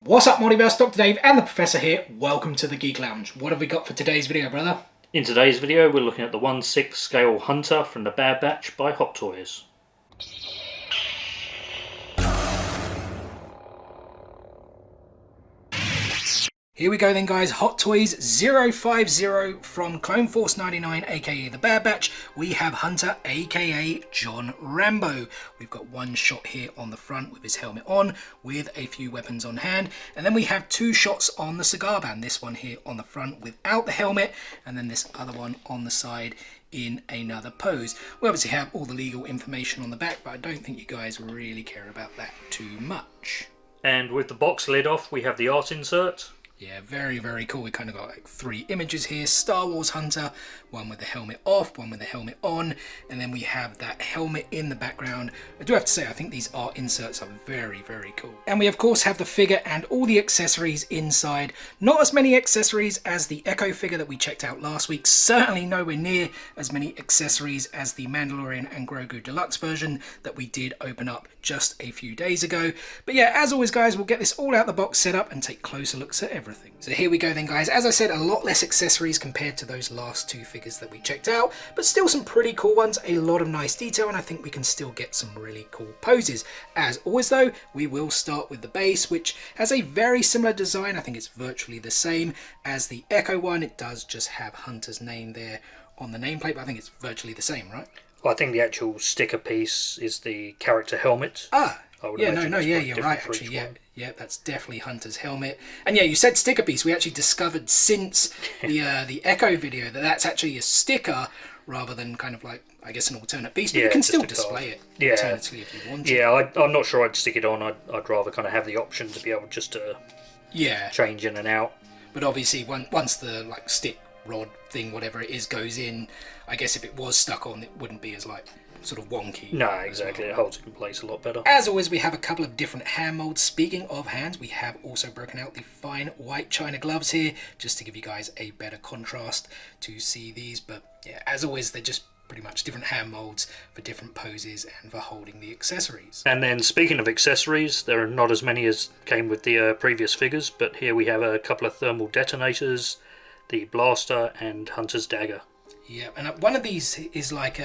What's up, Multiverse? Dr. Dave and the Professor here. Welcome to the Geek Lounge. What have we got for today's video, brother? In today's video, we're looking at the 1/6 scale Hunter from the Bad Batch by Hot Toys. Here we go then, guys. Hot Toys 050 from Clone Force 99, aka the Bad Batch. We have Hunter, aka John Rambo. We've got one shot here on the front with his helmet on, with a few weapons on hand. And then we have two shots on the cigar band. This one here on the front without the helmet, and then this other one on the side in another pose. We obviously have all the legal information on the back, but I don't think you guys really care about that too much. And with the box lid off, we have the art insert. Yeah, very, very cool. We kind of got like three images here. Star Wars Hunter, one with the helmet off, one with the helmet on, and then we have that helmet in the background. I do have to say, I think these art inserts are very, very cool. And we, of course, have the figure and all the accessories inside. Not as many accessories as the Echo figure that we checked out last week. Certainly nowhere near as many accessories as the Mandalorian and Grogu Deluxe version that we did open up just a few days ago. But yeah, as always, guys, we'll get this all out the box set up and take closer looks at everything. So here we go then, guys. As I said, a lot less accessories compared to those last two figures that we checked out, but still some pretty cool ones, a lot of nice detail, and I think we can still get some really cool poses. As always though, we will start with the base, which has a very similar design. I think it's virtually the same as the Echo one. It does just have Hunter's name there on the nameplate, but I think it's virtually the same, right? Well, I think the actual sticker piece is the character helmet. Yeah, you're right, actually, yeah, that's definitely Hunter's helmet. And yeah, you said sticker piece. We actually discovered since the Echo video that that's actually a sticker rather than kind of like, I guess, an alternate piece, but you can still display it alternately if you want to. Yeah, I'm not sure I'd stick it on. I'd rather kind of have the option to be able just to change in and out. But obviously, once the like stick rod thing, whatever it is, goes in, I guess if it was stuck on, it wouldn't be as like sort of wonky. No, exactly. Well. It holds it in place a lot better. As always, we have a couple of different hand molds. Speaking of hands, we have also broken out the fine white china gloves here, just to give you guys a better contrast to see these. But yeah, as always, they're just pretty much different hand molds for different poses and for holding the accessories. And then speaking of accessories, there are not as many as came with the previous figures, but here we have a couple of thermal detonators, the blaster, and Hunter's dagger. Yeah, and one of these is like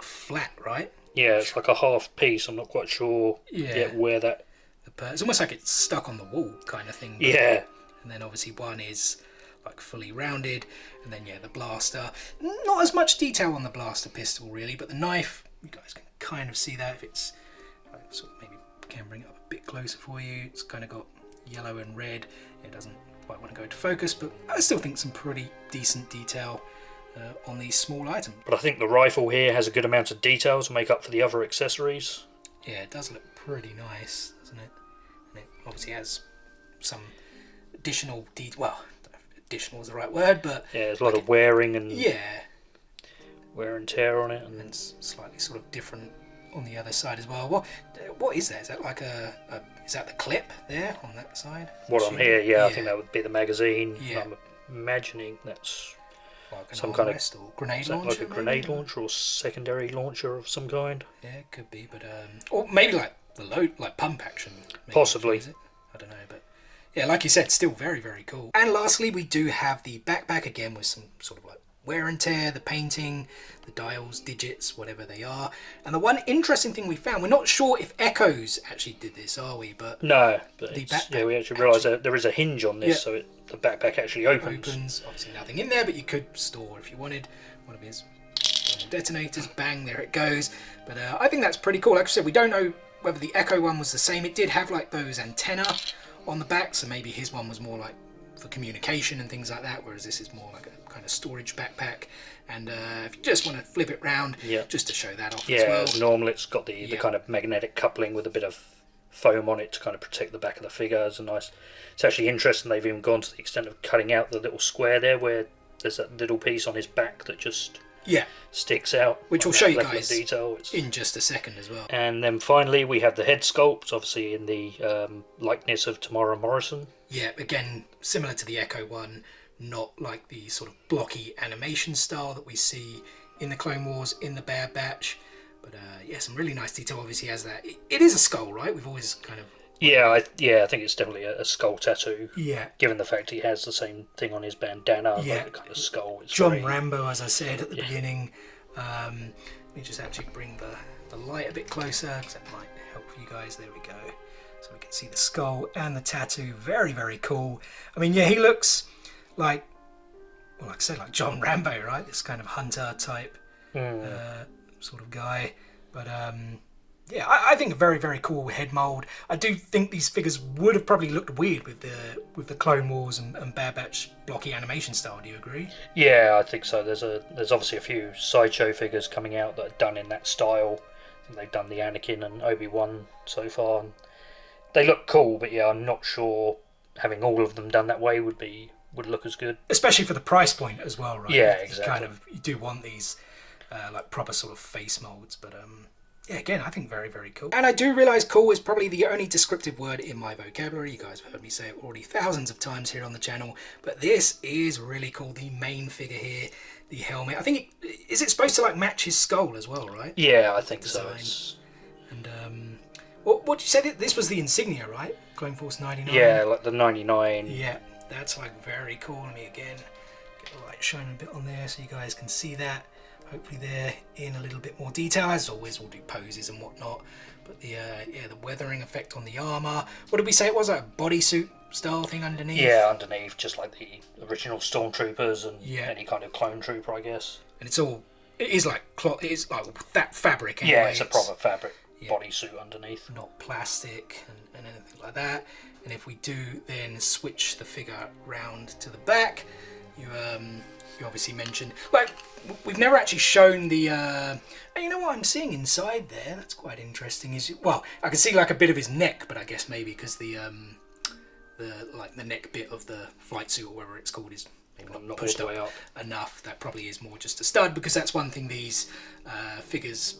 flat, right? Yeah, it's like a half piece. I'm not quite sure yet where that... It's almost like it's stuck on the wall kind of thing. Yeah. And then obviously one is like fully rounded. And then, the blaster. Not as much detail on the blaster pistol, really. But the knife, you guys can kind of see that if it's... sort of maybe can bring it up a bit closer for you. It's kind of got yellow and red. It doesn't quite want to go into focus, but I still think some pretty decent detail on these small items. But I think the rifle here has a good amount of detail to make up for the other accessories. Yeah, it does look pretty nice, doesn't it? And it obviously has some additional well, I don't know if additional is the right word, but yeah, there's a lot of wearing and wear and tear on it, and it's slightly sort of different on the other side as well. What is that? Is that like is that the clip there on that side? What on here? I think that would be the magazine. Yeah. I'm imagining that's like some kind of grenade launcher, like a grenade launcher or secondary launcher of some kind. Yeah, it could be, but or maybe like the load, like pump action. Possibly. I don't know, but yeah, like you said, still very, very cool. And lastly, we do have the backpack again with some sort of like wear and tear, the painting, the dials, digits, whatever they are. And the one interesting thing we found, we're not sure if Echoes actually did this, are we? But no, but we actually realised that there is a hinge on this, so the backpack actually opens. Obviously nothing in there, but you could store, if you wanted, one of his detonators. Bang, there it goes. But I think that's pretty cool. Like I said, we don't know whether the Echo one was the same. It did have like those antenna on the back, so maybe his one was more like for communication and things like that, whereas this is more like a kind of storage backpack. And if you just want to flip it round, just to show that off as well. Yeah, normal. It's got the kind of magnetic coupling with a bit of foam on it to kind of protect the back of the figure. It's actually interesting they've even gone to the extent of cutting out the little square there where there's that little piece on his back that just sticks out. Which we'll show you guys in just a second as well. And then finally we have the head sculpt, obviously in the likeness of Tamara Morrison. Yeah, again, similar to the Echo one, not like the sort of blocky animation style that we see in the Clone Wars in the Bad Batch. But some really nice detail obviously has that. It is a skull, right? We've always kind of I think it's definitely a skull tattoo. Yeah. Given the fact he has the same thing on his bandana, Yeah. like the kind of skull. It's John very... Rambo, as I said at the beginning. Let me just actually bring the light a bit closer, because that might help for you guys. There we go. So we can see the skull and the tattoo. Very, very cool. I mean, yeah, he looks like, well, like I said, like John Rambo, right? This kind of hunter type sort of guy. But yeah, I think a very, very cool head mold. I do think these figures would have probably looked weird with the Clone Wars and Bad Batch blocky animation style. Do you agree? Yeah, I think so. There's obviously a few sideshow figures coming out that are done in that style. I think they've done the Anakin and Obi-Wan so far, and they look cool. But yeah, I'm not sure having all of them done that way would look as good. Especially for the price point as well, right? Yeah, exactly. You do want these like proper sort of face molds, but yeah, again, I think very, very cool. And I do realise cool is probably the only descriptive word in my vocabulary. You guys have heard me say it already thousands of times here on the channel, but this is really cool. The main figure here, the helmet. I think is it supposed to like match his skull as well, right? Yeah, I think so. And what did you say? This was the insignia, right? Clone Force 99. Yeah, like the 99. Yeah, that's like very cool. Let me again get the light shining a bit on there so you guys can see that. Hopefully they're in a little bit more detail. As always, we'll do poses and whatnot. But the weathering effect on the armor. What did we say it was? Like a bodysuit style thing underneath? Yeah, underneath, just like the original Stormtroopers and yeah. any kind of clone trooper, I guess. And it is like cloth. It is like that fabric. Anyway. Yeah, it's a proper fabric bodysuit underneath. Not plastic and anything like that. And if we do then switch the figure round to the back, you obviously mentioned, like, we've never actually shown the you know what I'm seeing inside there, that's quite interesting, is, well, I can see like a bit of his neck, but I guess maybe because the neck bit of the flight suit or whatever it's called is maybe not pushed all the way up enough. That probably is more just a stud, because that's one thing these figures,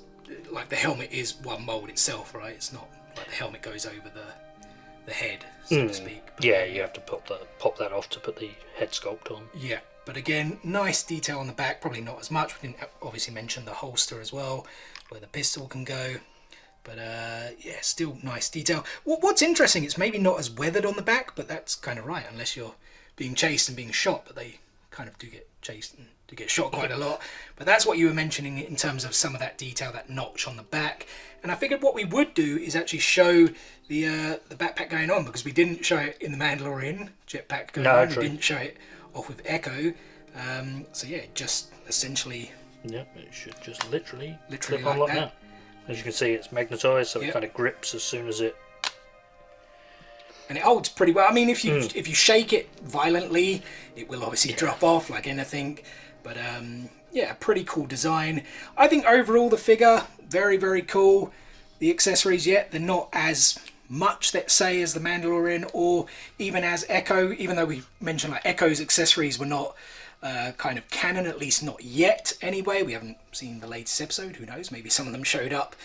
like the helmet is one mold itself, right? It's not like the helmet goes over the head, so to speak. But, yeah, you have to pop that off to put the head sculpt on. Yeah, but again, nice detail on the back. Probably not as much. We didn't obviously mention the holster as well, where the pistol can go. But yeah, still nice detail. What's interesting, it's maybe not as weathered on the back, but that's kind of right, unless you're being chased and being shot. But they kind of do get chased and do get shot quite a lot. But that's what you were mentioning in terms of some of that detail, that notch on the back. And I figured what we would do is actually show the backpack going on, because we didn't show it in the Mandalorian jetpack going on. True. We didn't show it off with Echo. So yeah, just essentially. Yeah, it should just literally clip like on like that. As you can see, it's magnetised, so Yep. it kind of grips as soon as it. And it holds pretty well. I mean, if you shake it violently, it will obviously drop off like anything. But yeah, pretty cool design. I think overall the figure, very, very cool. The accessories, they're not as much, let's say, as the Mandalorian or even as Echo, even though we mentioned like Echo's accessories were not kind of canon, at least not yet anyway. We haven't seen the latest episode, who knows, maybe some of them showed up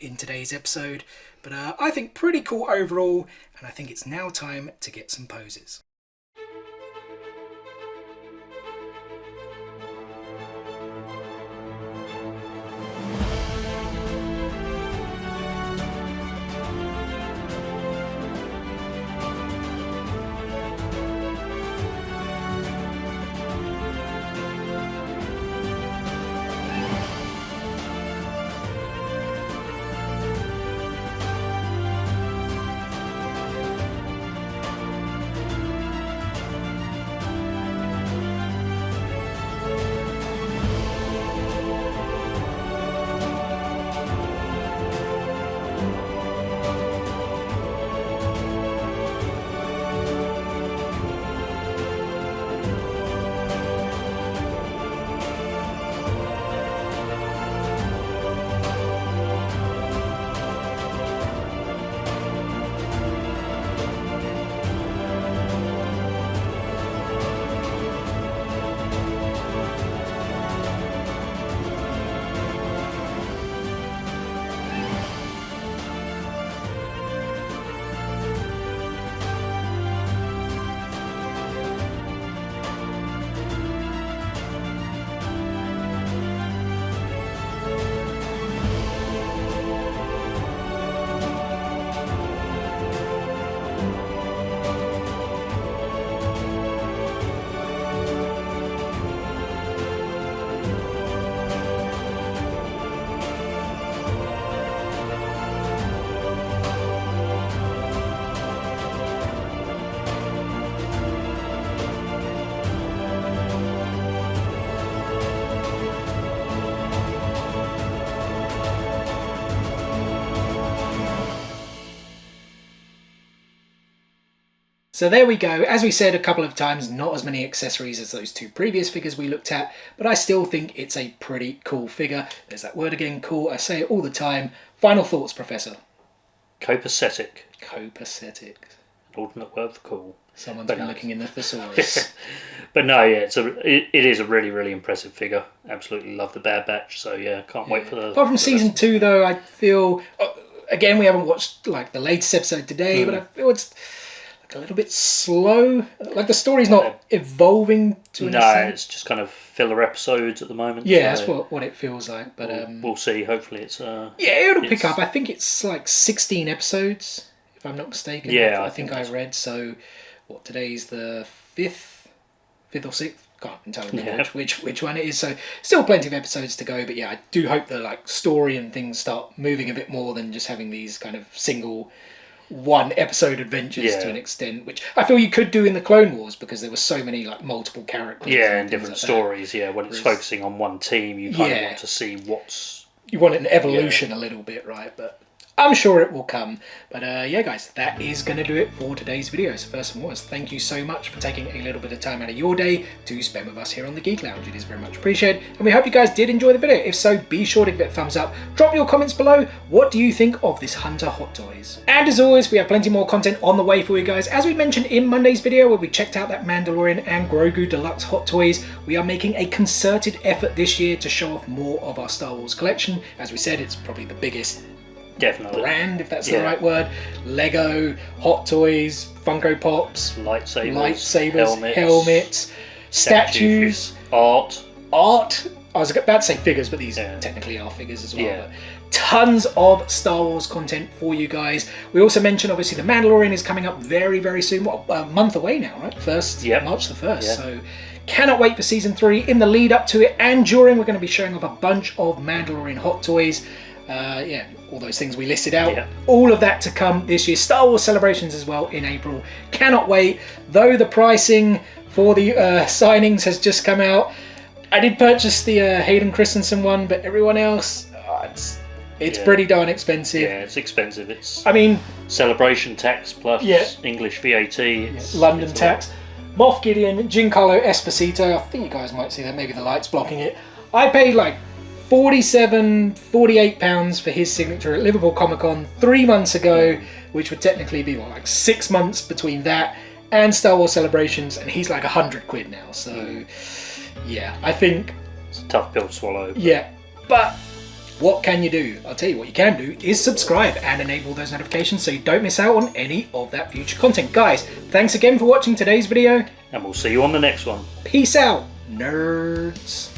in today's episode. But I think pretty cool overall, and I think it's now time to get some poses. So there we go. As we said a couple of times, not as many accessories as those two previous figures we looked at, but I still think it's a pretty cool figure. There's that word again, cool. I say it all the time. Final thoughts, Professor? Copacetic. Copacetic. An alternate word for cool. Someone's been looking in the thesaurus. But no, yeah, it is a really, really impressive figure. Absolutely love the Bad Batch, so yeah, can't wait for the... Apart from season 2, though, I feel... Again, we haven't watched like the latest episode today, but I feel it's like a little bit slow. Like the story's not evolving to an extent. No, it's just kind of filler episodes at the moment. Yeah, so that's what it feels like. But we'll see. Hopefully, it's yeah, it'll pick up. I think it's like 16 episodes, if I'm not mistaken. Yeah, I think I read. So, what today's the fifth or sixth? Can't entirely remember which one it is. So still plenty of episodes to go. But yeah, I do hope the like story and things start moving a bit more than just having these kind of single one episode adventures to an extent, which I feel you could do in the Clone Wars because there were so many like multiple characters. Yeah, and different stories. Yeah, when it's focusing on one team, you kind of want to see you want an evolution a little bit, right? But I'm sure it will come. But yeah, guys, that is going to do it for today's video. So first and foremost, thank you so much for taking a little bit of time out of your day to spend with us here on the Geek Lounge. It is very much appreciated. And we hope you guys did enjoy the video. If so, be sure to give it a thumbs up. Drop your comments below. What do you think of this Hunter Hot Toys? And as always, we have plenty more content on the way for you guys. As we mentioned in Monday's video, where we checked out that Mandalorian and Grogu Deluxe Hot Toys, we are making a concerted effort this year to show off more of our Star Wars collection. As we said, it's probably the biggest brand, if that's the right word. Lego, Hot Toys, Funko Pops, lightsabers, helmets, statues, art. I was about to say figures, but these technically are figures as well. But tons of Star Wars content for you guys. We also mentioned, obviously, the Mandalorian is coming up very, very soon. What, a month away now, right? March the 1st. So cannot wait for season 3. In the lead up to it and during, we're going to be showing off a bunch of Mandalorian Hot Toys. All those things we listed out. All of that to come this year. Star Wars celebrations as well in April. Cannot wait. Though the pricing for the signings has just come out. I did purchase the Hayden Christensen one, but everyone else, it's pretty darn expensive. Yeah, it's expensive. I mean, celebration tax plus English VAT. London tax. Moff Gideon, Giancarlo Esposito. I think you guys might see that. Maybe the light's blocking it. I paid like £48 for his signature at Liverpool Comic Con 3 months ago, which would technically be like 6 months between that and Star Wars Celebrations, and he's like £100 now. So yeah, I think it's a tough pill to swallow. But what can you do? I'll tell you what you can do is subscribe and enable those notifications so you don't miss out on any of that future content. Guys, thanks again for watching today's video, and we'll see you on the next one. Peace out, nerds.